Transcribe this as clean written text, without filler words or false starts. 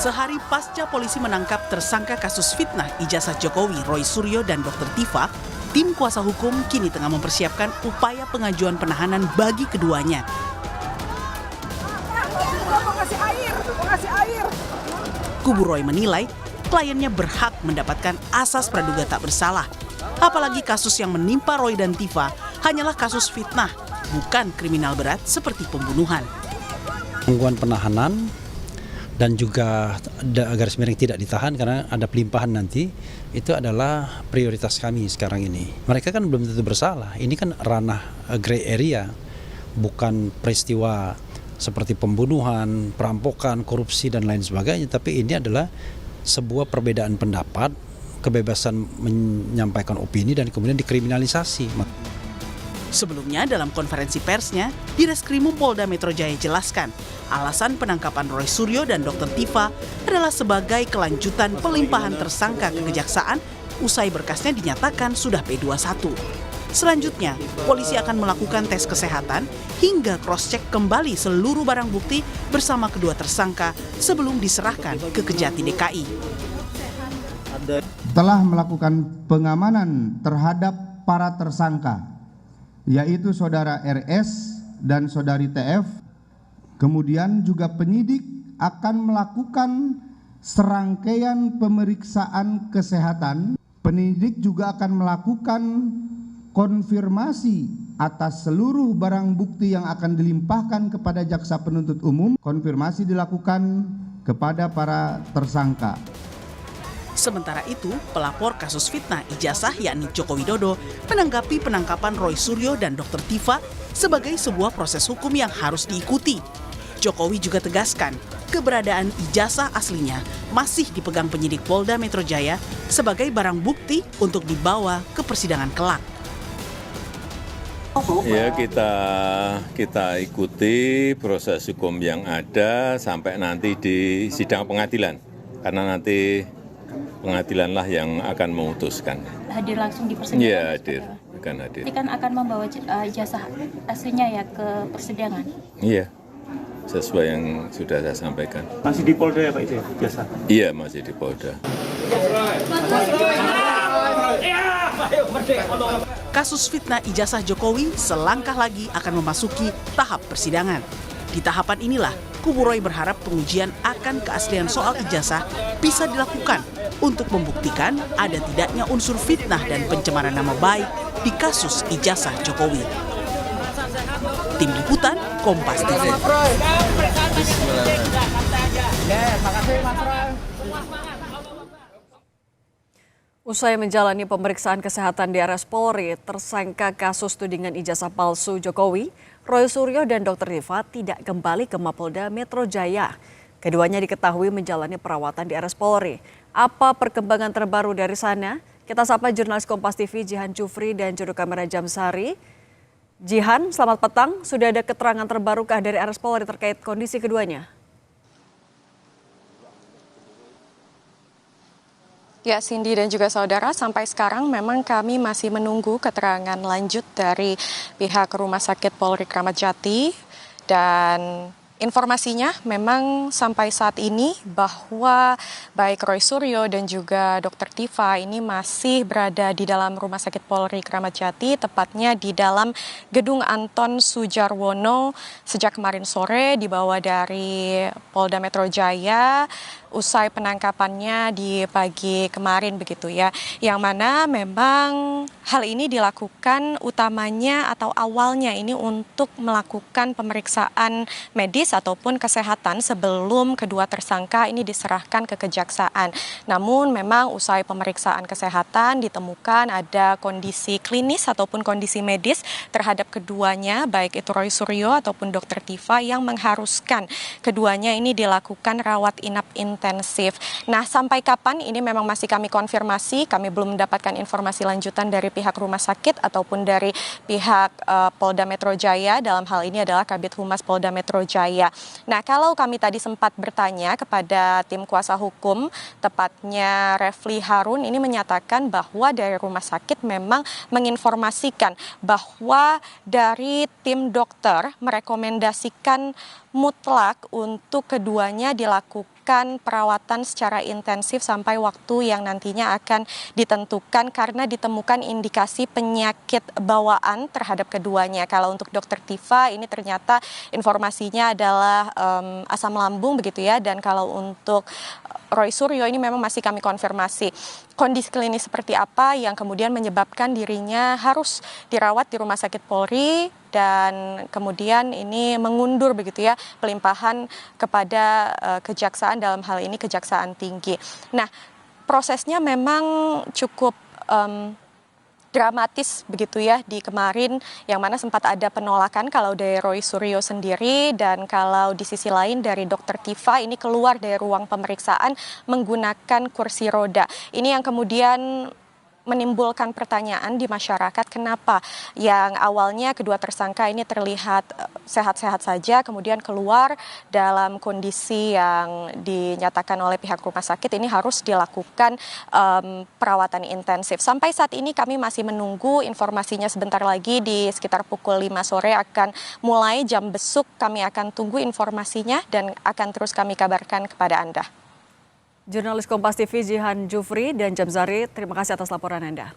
Sehari pasca polisi menangkap tersangka kasus fitnah ijazah Jokowi, Roy Suryo, dan Dr. Tifa, tim kuasa hukum kini tengah mempersiapkan upaya pengajuan penahanan bagi keduanya. Kubu Roy menilai kliennya berhak mendapatkan asas praduga tak bersalah. Apalagi kasus yang menimpa Roy dan Tifa hanyalah kasus fitnah, bukan kriminal berat seperti pembunuhan. Gangguan penahanan dan juga garis miring tidak ditahan karena ada pelimpahan nanti, itu adalah prioritas kami sekarang ini. Mereka kan belum tentu bersalah, ini kan ranah gray area, bukan peristiwa seperti pembunuhan, perampokan, korupsi, dan lain sebagainya, tapi ini adalah sebuah perbedaan pendapat, kebebasan menyampaikan opini, dan kemudian dikriminalisasi. Sebelumnya dalam konferensi persnya, Direskrimum Polda Metro Jaya jelaskan alasan penangkapan Roy Suryo dan Dr. Tifa adalah sebagai kelanjutan pelimpahan tersangka ke kejaksaan usai berkasnya dinyatakan sudah P21. Selanjutnya, polisi akan melakukan tes kesehatan hingga cross-check kembali seluruh barang bukti bersama kedua tersangka sebelum diserahkan ke Kejati DKI. Telah melakukan pengamanan terhadap para tersangka, yaitu saudara RS dan saudari TF. Kemudian juga penyidik akan melakukan serangkaian pemeriksaan kesehatan. Penyidik juga akan melakukan konfirmasi atas seluruh barang bukti yang akan dilimpahkan kepada jaksa penuntut umum. Konfirmasi dilakukan kepada para tersangka. Sementara itu, pelapor kasus fitnah ijazah yakni Joko Widodo menanggapi penangkapan Roy Suryo dan Dr. Tifa sebagai sebuah proses hukum yang harus diikuti. Jokowi juga tegaskan, keberadaan ijazah aslinya masih dipegang penyidik Polda Metro Jaya sebagai barang bukti untuk dibawa ke persidangan kelak. Ya, kita ikuti proses hukum yang ada sampai nanti di sidang pengadilan, karena nanti pengadilanlah yang akan memutuskan. Hadir langsung di persidangan? Iya, hadir, akan hadir. Jadi kan akan membawa ijazah aslinya ya ke persidangan? Iya, sesuai yang sudah saya sampaikan. Masih di Polda ya Pak itu ya, ijazah? Iya, masih di Polda. Kasus fitnah ijazah Jokowi selangkah lagi akan memasuki tahap persidangan. Di tahapan inilah, kubu Roy berharap pengujian akan keaslian soal ijazah bisa dilakukan untuk membuktikan ada tidaknya unsur fitnah dan pencemaran nama baik di kasus ijazah Jokowi. Tim Liputan, Kompas TV. Usai menjalani pemeriksaan kesehatan di RS Polri, tersangka kasus tudingan ijazah palsu Jokowi, Roy Suryo dan Dr. Tifa tidak kembali ke Mapolda Metro Jaya. Keduanya diketahui menjalani perawatan di RS Polri. Apa perkembangan terbaru dari sana? Kita sapa jurnalis Kompas TV Jihan Jufri dan juru kamera Jamsari. Jihan, selamat petang. Sudah ada keterangan terbarukah dari RS Polri terkait kondisi keduanya? Ya, Cindy dan juga saudara, sampai sekarang memang kami masih menunggu keterangan lanjut dari pihak Rumah Sakit Polri Kramat Jati, dan informasinya memang sampai saat ini bahwa baik Roy Suryo dan juga Dr. Tifa ini masih berada di dalam Rumah Sakit Polri Kramat Jati, tepatnya di dalam Gedung Anton Sujarwono sejak kemarin sore, dibawa dari Polda Metro Jaya usai penangkapannya di pagi kemarin begitu ya, yang mana memang hal ini dilakukan utamanya atau awalnya ini untuk melakukan pemeriksaan medis ataupun kesehatan sebelum kedua tersangka ini diserahkan ke kejaksaan. Namun memang usai pemeriksaan kesehatan ditemukan ada kondisi klinis ataupun kondisi medis terhadap keduanya, baik itu Roy Suryo ataupun Dr. Tifa, yang mengharuskan keduanya ini dilakukan rawat inap intensif. Nah, sampai kapan ini memang masih kami konfirmasi, kami belum mendapatkan informasi lanjutan dari pihak rumah sakit ataupun dari pihak Polda Metro Jaya, dalam hal ini adalah Kabid Humas Polda Metro Jaya. Nah, kalau kami tadi sempat bertanya kepada tim kuasa hukum, tepatnya Refli Harun, ini menyatakan bahwa dari rumah sakit memang menginformasikan bahwa dari tim dokter merekomendasikan mutlak untuk keduanya dilakukan perawatan secara intensif sampai waktu yang nantinya akan ditentukan karena ditemukan indikasi penyakit bawaan terhadap keduanya. Kalau untuk Dr. Tifa ini ternyata informasinya adalah asam lambung begitu ya, dan kalau untuk Roy Suryo ini memang masih kami konfirmasi kondisi klinis seperti apa yang kemudian menyebabkan dirinya harus dirawat di Rumah Sakit Polri dan kemudian ini mengundur begitu ya pelimpahan kepada kejaksaan, dalam hal ini Kejaksaan Tinggi. Nah, prosesnya memang cukup dramatis begitu ya di kemarin, yang mana sempat ada penolakan kalau dari Roy Suryo sendiri, dan kalau di sisi lain dari Dr. Tifa ini keluar dari ruang pemeriksaan menggunakan kursi roda. Ini yang kemudian menimbulkan pertanyaan di masyarakat, kenapa yang awalnya kedua tersangka ini terlihat sehat-sehat saja kemudian keluar dalam kondisi yang dinyatakan oleh pihak rumah sakit ini harus dilakukan perawatan intensif. Sampai saat ini kami masih menunggu informasinya, sebentar lagi di sekitar pukul 5 sore akan mulai jam besuk, kami akan tunggu informasinya dan akan terus kami kabarkan kepada Anda. Jurnalis Kompas TV Jihan Jufri dan Jamzari, terima kasih atas laporan Anda.